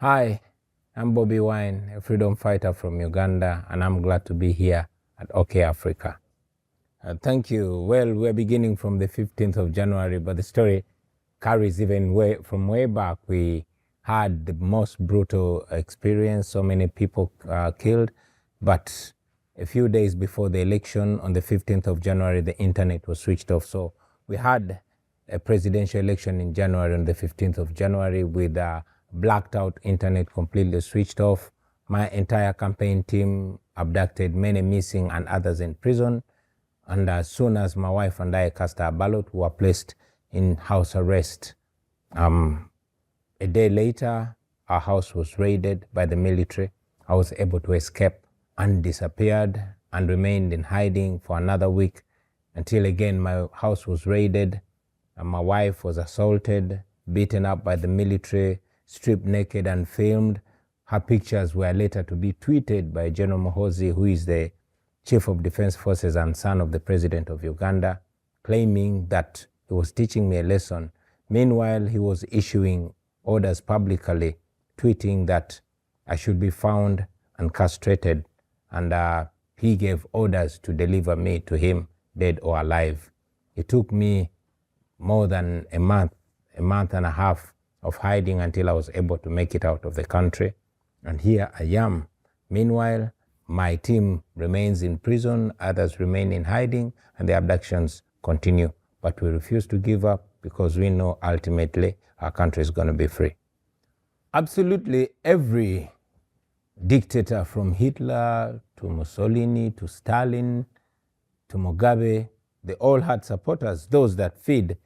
Hi, I'm Bobi Wine, a freedom fighter from Uganda, and I'm glad to be here at OK Africa. Thank you. Well, we're beginning from the 15th of January, but the story carries even from way back. We had the most brutal experience, so many people killed, but a few days before the election, on the 15th of January, the internet was switched off. So we had a presidential election in January, on the 15th of January, with blacked out internet completely switched off. My entire campaign team abducted, many missing and others in prison. And as soon as my wife and I cast our ballot, we were placed in house arrest. A day later, our house was raided by the military. I was able to escape and disappeared and remained in hiding for another week until again my house was raided and my wife was assaulted, beaten up by the military, stripped naked and filmed. Her pictures were later to be tweeted by General Muhoozi, who is the Chief of Defense Forces and son of the President of Uganda, claiming that he was teaching me a lesson. Meanwhile, he was issuing orders publicly, tweeting that I should be found and castrated, and he gave orders to deliver me to him, dead or alive. It took me more than a month and a half of hiding until I was able to make it out of the country. And here I am. Meanwhile, my team remains in prison, others remain in hiding, and the abductions continue. But we refuse to give up because we know ultimately our country is going to be free. Absolutely every dictator, from Hitler to Mussolini to Stalin to Mugabe, they all had supporters, those that feed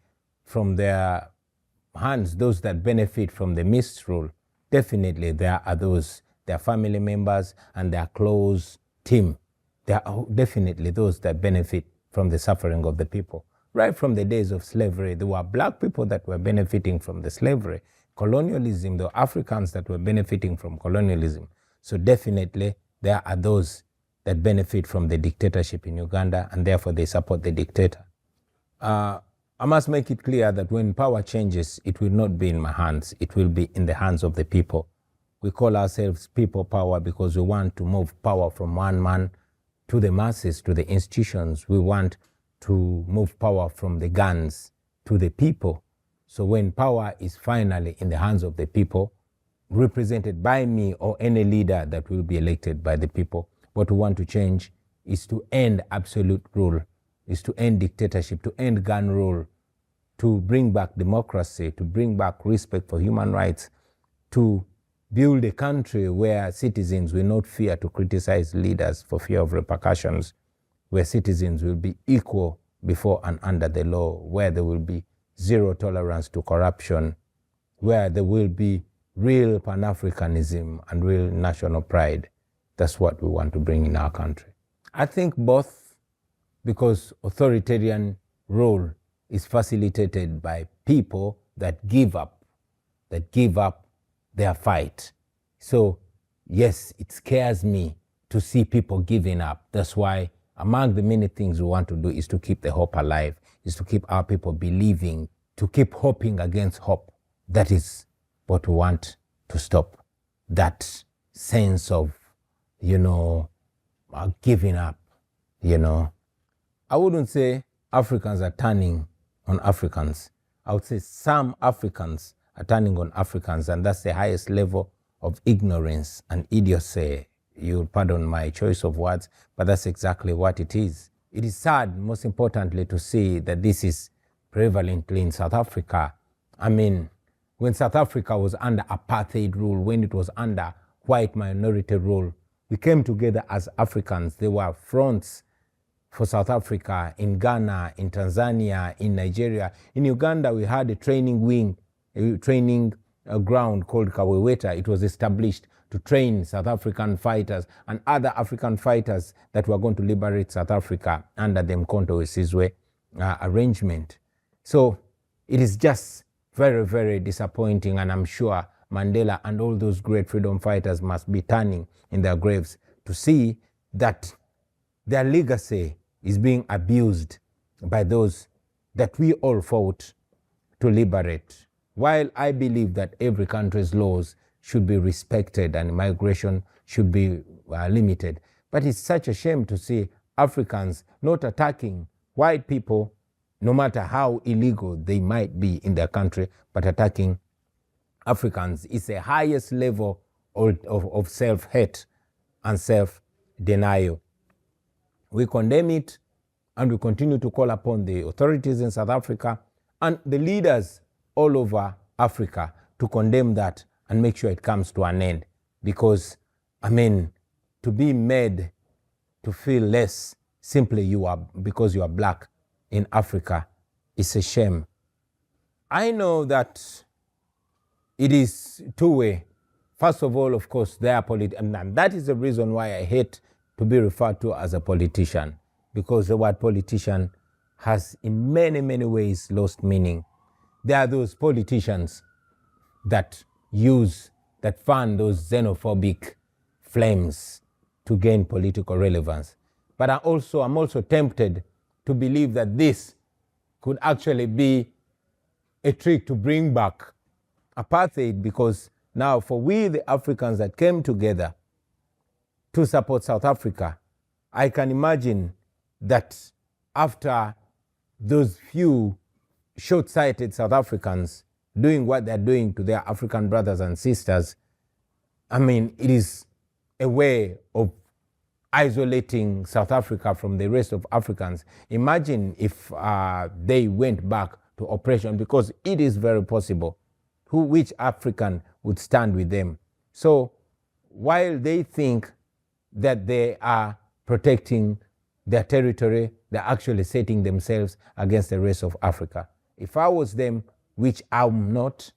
from their hands, those that benefit from the misrule. Definitely there are those, their family members and their close team. There are definitely those that benefit from the suffering of the people. Right from the days of slavery, there were black people that were benefiting from the slavery. Colonialism, the Africans that were benefiting from colonialism. So definitely there are those that benefit from the dictatorship in Uganda, and therefore they support the dictator. I must make it clear that when power changes, it will not be in my hands. It will be in the hands of the people. We call ourselves people power because we want to move power from one man to the masses, to the institutions. We want to move power from the guns to the people. So when power is finally in the hands of the people, represented by me or any leader that will be elected by the people, what we want to change is to end absolute rule, is to end dictatorship, to end gun rule, to bring back democracy, to bring back respect for human rights, to build a country where citizens will not fear to criticize leaders for fear of repercussions, where citizens will be equal before and under the law, where there will be zero tolerance to corruption, where there will be real Pan-Africanism and real national pride. That's what we want to bring in our country. I think both, because authoritarian rule is facilitated by people that give up their fight. So yes, it scares me to see people giving up. That's why among the many things we want to do is to keep the hope alive, is to keep our people believing, to keep hoping against hope. That is what we want to stop. That sense of, giving up, I wouldn't say Africans are turning on Africans. I would say some Africans are turning on Africans, and that's the highest level of ignorance and idiocy. You'll pardon my choice of words, but that's exactly what it is. It is sad, most importantly, to see that this is prevalently in South Africa. I mean, when South Africa was under apartheid rule, when it was under white minority rule, we came together as Africans. There were fronts for South Africa, in Ghana, in Tanzania, in Nigeria. In Uganda, we had a training wing, a training ground called Kaweweta. It was established to train South African fighters and other African fighters that were going to liberate South Africa under the Mkhonto we Sizwe arrangement. So it is just very, very disappointing, and I'm sure Mandela and all those great freedom fighters must be turning in their graves to see that their legacy is being abused by those that we all fought to liberate. While I believe that every country's laws should be respected and migration should be limited. But it's such a shame to see Africans not attacking white people, no matter how illegal they might be in their country, but attacking Africans. It's the highest level of self-hate and self-denial. We condemn it, and we continue to call upon the authorities in South Africa and the leaders all over Africa to condemn that and make sure it comes to an end. Because, to be made to feel less simply because you are black in Africa is a shame. I know that it is two-way. First of all, of course, they are politicians, and that is the reason why I hate to be referred to as a politician, because the word politician has in many, many ways lost meaning. There are those politicians that fan those xenophobic flames to gain political relevance. But I'm also tempted to believe that this could actually be a trick to bring back apartheid, because now for we, the Africans that came together to support South Africa, I can imagine that after those few short-sighted South Africans doing what they're doing to their African brothers and sisters, it is a way of isolating South Africa from the rest of Africans. Imagine if they went back to oppression, because it is very possible. Which African would stand with them? So while they think that they are protecting their territory, they're actually setting themselves against the rest of Africa. If I was them, which I'm not,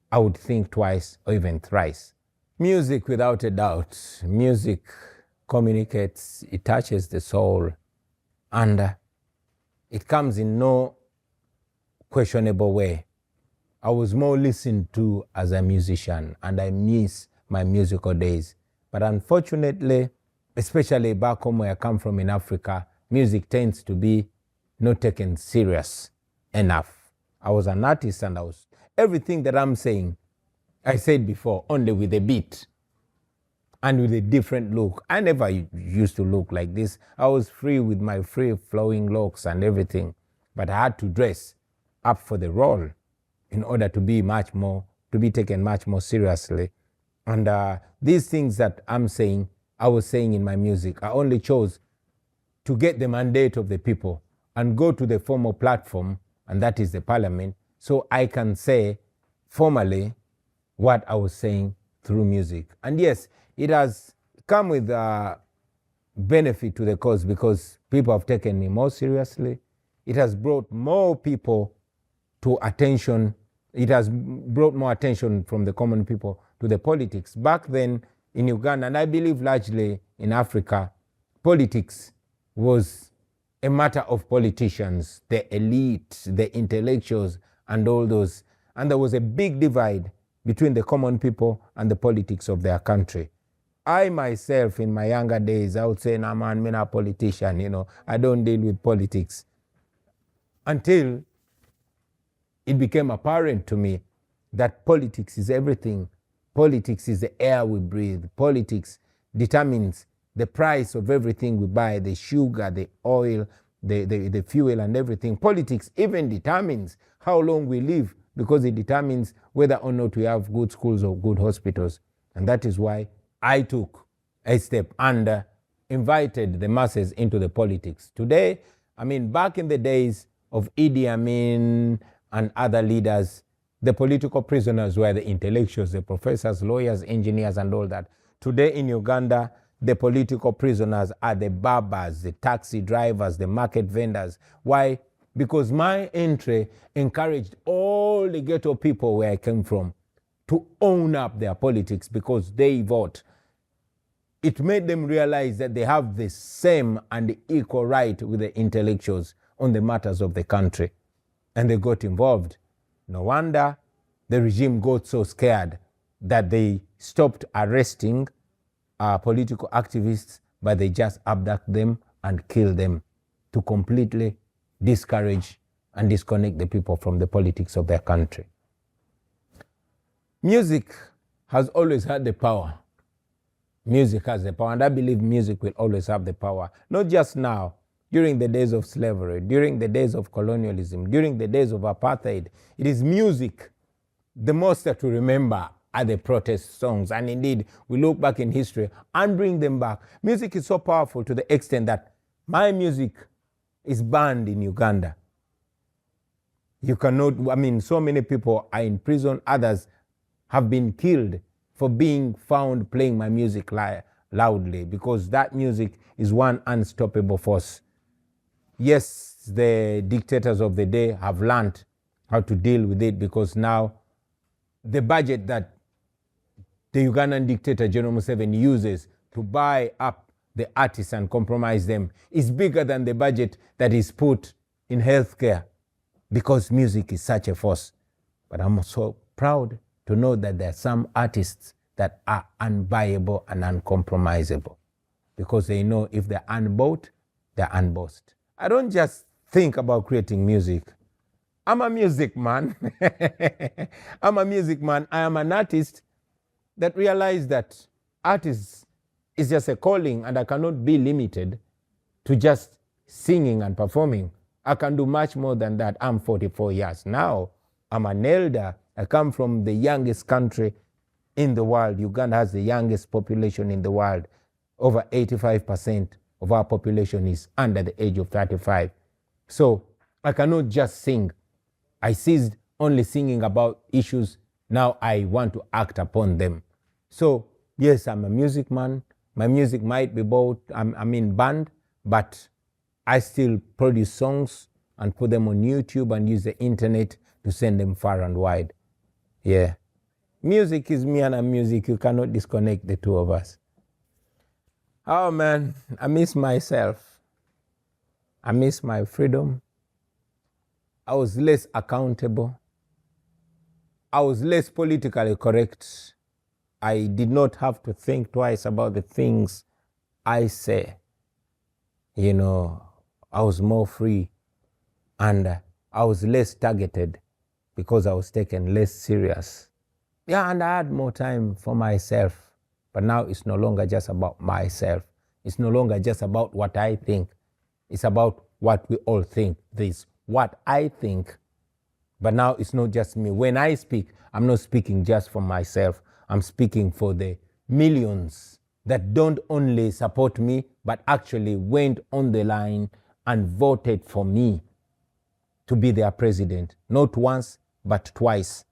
I would think twice or even thrice. Music, without a doubt. Music communicates, it touches the soul, and it comes in no questionable way. I was more listened to as a musician, and I miss my musical days. But unfortunately, especially back home where I come from in Africa, music tends to be not taken serious enough. I was an artist, and everything that I'm saying, I said before, only with a beat and with a different look. I never used to look like this. I was free with my free flowing locks and everything, but I had to dress up for the role in order to be taken much more seriously. And these things that I'm saying, I was saying in my music, I only chose to get the mandate of the people and go to the formal platform, and that is the parliament, so I can say formally what I was saying through music. And yes, it has come with benefit to the cause, because people have taken me more seriously. It has brought more people to attention. It has brought more attention from the common people to the politics. Back then in Uganda, and I believe largely in Africa, politics was a matter of politicians, the elite, the intellectuals, and all those. And there was a big divide between the common people and the politics of their country. I myself, in my younger days, I would say, nah man, I'm not a politician, I don't deal with politics. Until it became apparent to me that politics is everything. Politics is the air we breathe. Politics determines the price of everything we buy, the sugar, the oil, the fuel and everything. Politics even determines how long we live, because it determines whether or not we have good schools or good hospitals. And that is why I took a step and invited the masses into the politics. Today, back in the days of Idi Amin and other leaders, the political prisoners were the intellectuals, the professors, lawyers, engineers, and all that. Today in Uganda, the political prisoners are the barbers, the taxi drivers, the market vendors. Why? Because my entry encouraged all the ghetto people where I came from to own up their politics, because they vote. It made them realize that they have the same and equal right with the intellectuals on the matters of the country. And they got involved. No wonder the regime got so scared that they stopped arresting political activists, but they just abduct them and kill them to completely discourage and disconnect the people from the politics of their country. Music has always had the power. Music has the power, and I believe music will always have the power. Not just now, during the days of slavery, during the days of colonialism, during the days of apartheid. It is music. The most that we remember are the protest songs. And indeed, we look back in history and bring them back. Music is so powerful to the extent that my music is banned in Uganda. You cannot, so many people are in prison. Others have been killed for being found playing my music loudly, because that music is one unstoppable force. Yes, the dictators of the day have learned how to deal with it, because now the budget that the Ugandan dictator General Museveni uses to buy up the artists and compromise them is bigger than the budget that is put in healthcare, because music is such a force. But I'm so proud to know that there are some artists that are unbuyable and uncompromisable, because they know if they're unbought, they're unbossed. I don't just think about creating music. I'm a music man. I'm a music man. I am an artist that realized that artist is just a calling, and I cannot be limited to just singing and performing. I can do much more than that. I'm 44 years now. I'm an elder. I come from the youngest country in the world. Uganda has the youngest population in the world. Over 85% of our population is under the age of 35. So I cannot just sing. I ceased only singing about issues. Now I want to act upon them. So yes, I'm a music man. My music might be banned, but I still produce songs and put them on YouTube and use the internet to send them far and wide. Yeah. Music is me and I'm music. You cannot disconnect the two of us. Oh man, I miss myself. I miss my freedom. I was less accountable. I was less politically correct. I did not have to think twice about the things I say. You know, I was more free, and I was less targeted because I was taken less serious. Yeah, and I had more time for myself. But now it's no longer just about myself. It's no longer just about what I think. It's about what we all think. This what I think. But now it's not just me. When I speak, I'm not speaking just for myself. I'm speaking for the millions that don't only support me, but actually went on the line and voted for me to be their president. Not once, but twice.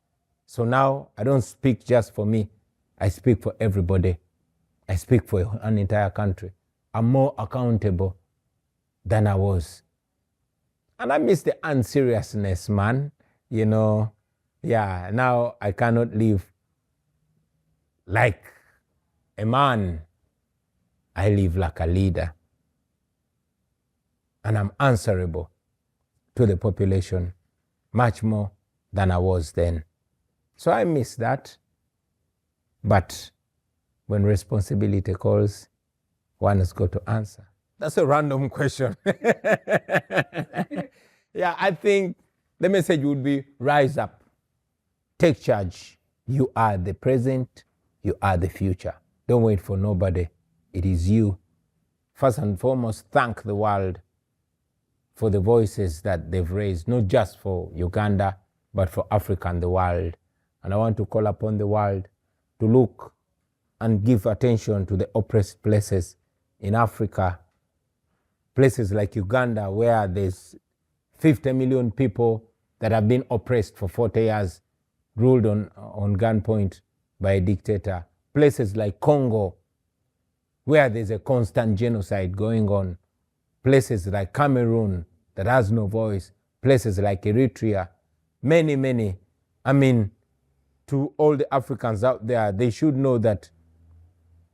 So now I don't speak just for me. I speak for everybody. I speak for an entire country. I'm more accountable than I was. And I miss the unseriousness, man. You know, yeah, now I cannot live like a man. I live like a leader. And I'm answerable to the population much more than I was then. So I miss that. But when responsibility calls, one has got to answer. That's a random question. Yeah, I think the message would be rise up, take charge. You are the present, you are the future. Don't wait for nobody. It is you. First and foremost, thank the world for the voices that they've raised, not just for Uganda, but for Africa and the world. And I want to call upon the world to look and give attention to the oppressed places in Africa, places like Uganda, where there's 50 million people that have been oppressed for 40 years, ruled on gunpoint by a dictator. Places like Congo, where there's a constant genocide going on. Places like Cameroon that has no voice. Places like Eritrea. Many. To all the Africans out there, they should know that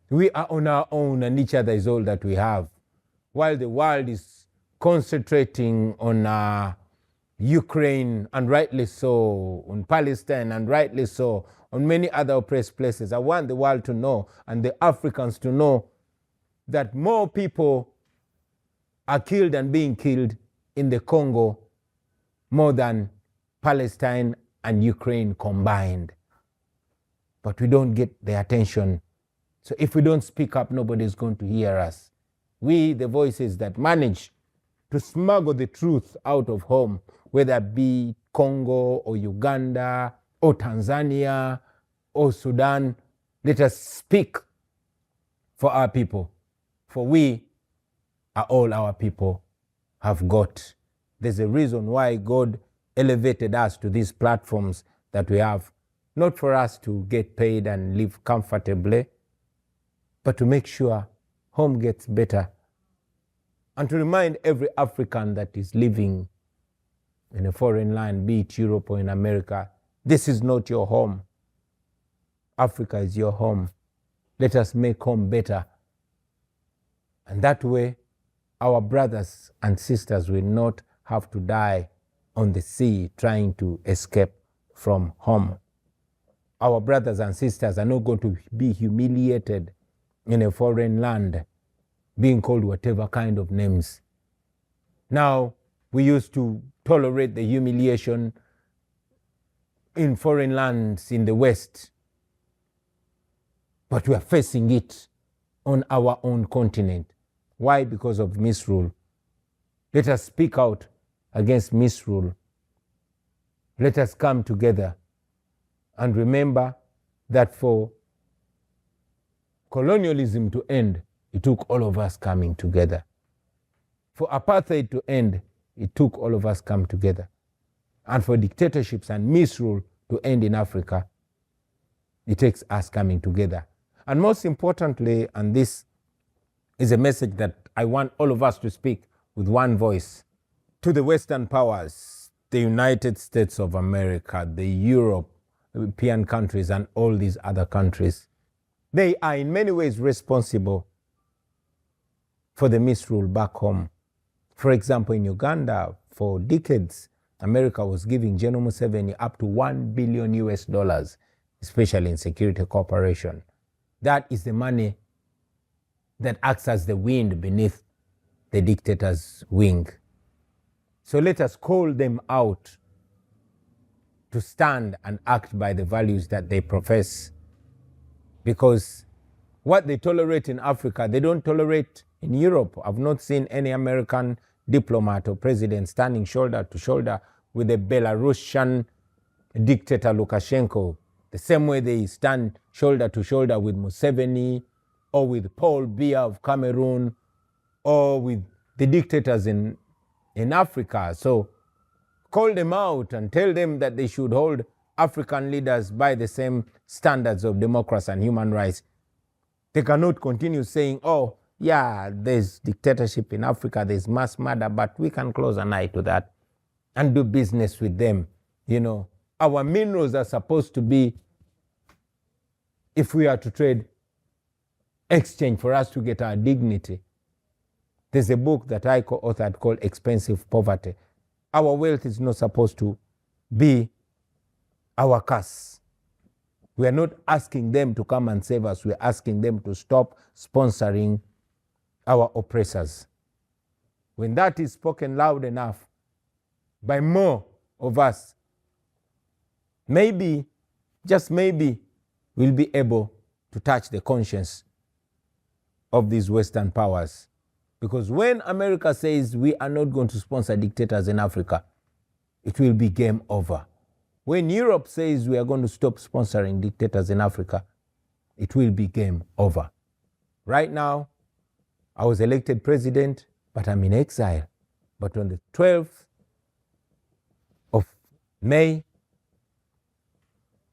we are on our own and each other is all that we have. While the world is concentrating on Ukraine, and rightly so, on Palestine, and rightly so, on many other oppressed places, I want the world to know, and the Africans to know, that more people are killed and being killed in the Congo more than Palestine and Ukraine combined. but we don't get the attention. So if we don't speak up, nobody's going to hear us. We, the voices that manage to smuggle the truth out of home, whether it be Congo or Uganda or Tanzania or Sudan, let us speak for our people. For we are all our people have got. There's a reason why God elevated us to these platforms that we have, not for us to get paid and live comfortably, but to make sure home gets better. And to remind every African that is living in a foreign land, be it Europe or in America, this is not your home. Africa is your home. Let us make home better. And that way, our brothers and sisters will not have to die on the sea trying to escape from home. Our brothers and sisters are not going to be humiliated in a foreign land, being called whatever kind of names. Now, we used to tolerate the humiliation in foreign lands in the West, but we are facing it on our own continent. Why? Because of misrule. Let us speak out against misrule. Let us come together and remember that for colonialism to end, it took all of us coming together. For apartheid to end, it took all of us come together. And for dictatorships and misrule to end in Africa, it takes us coming together. And most importantly, and this is a message that I want all of us to speak with one voice, to the Western powers, the United States of America, the European countries, and all these other countries. They are in many ways responsible for the misrule back home. For example, in Uganda, for decades, America was giving General Museveni up to $1 billion US, especially in security cooperation. That is the money that acts as the wind beneath the dictator's wing. So let us call them out to stand and act by the values that they profess. Because what they tolerate in Africa, they don't tolerate in Europe. I've not seen any American diplomat or president standing shoulder to shoulder with the Belarusian dictator Lukashenko, the same way they stand shoulder to shoulder with Museveni or with Paul Biya of Cameroon or with the dictators in Africa. So call them out and tell them that they should hold African leaders by the same standards of democracy and human rights. They cannot continue saying, oh, yeah, there's dictatorship in Africa, there's mass murder, but we can close an eye to that and do business with them. You know, our minerals are supposed to be, if we are to trade, exchange for us to get our dignity. There's a book that I co-authored called Expensive Poverty. Our wealth is not supposed to be our curse. We are not asking them to come and save us. We are asking them to stop sponsoring our oppressors. When that is spoken loud enough by more of us, maybe, just maybe, we'll be able to touch the conscience of these Western powers. Because when America says we are not going to sponsor dictators in Africa, it will be game over. When Europe says we are going to stop sponsoring dictators in Africa, it will be game over. Right now, I was elected president, but I'm in exile. But on the 12th of May,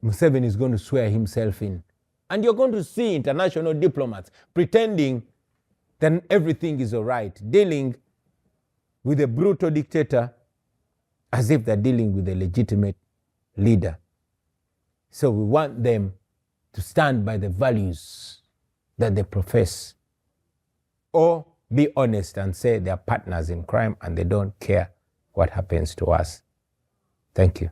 Museveni is going to swear himself in. And you're going to see international diplomats pretending that everything is all right, dealing with a brutal dictator as if they're dealing with a legitimate leader. So we want them to stand by the values that they profess, or be honest and say they're partners in crime and they don't care what happens to us. Thank you.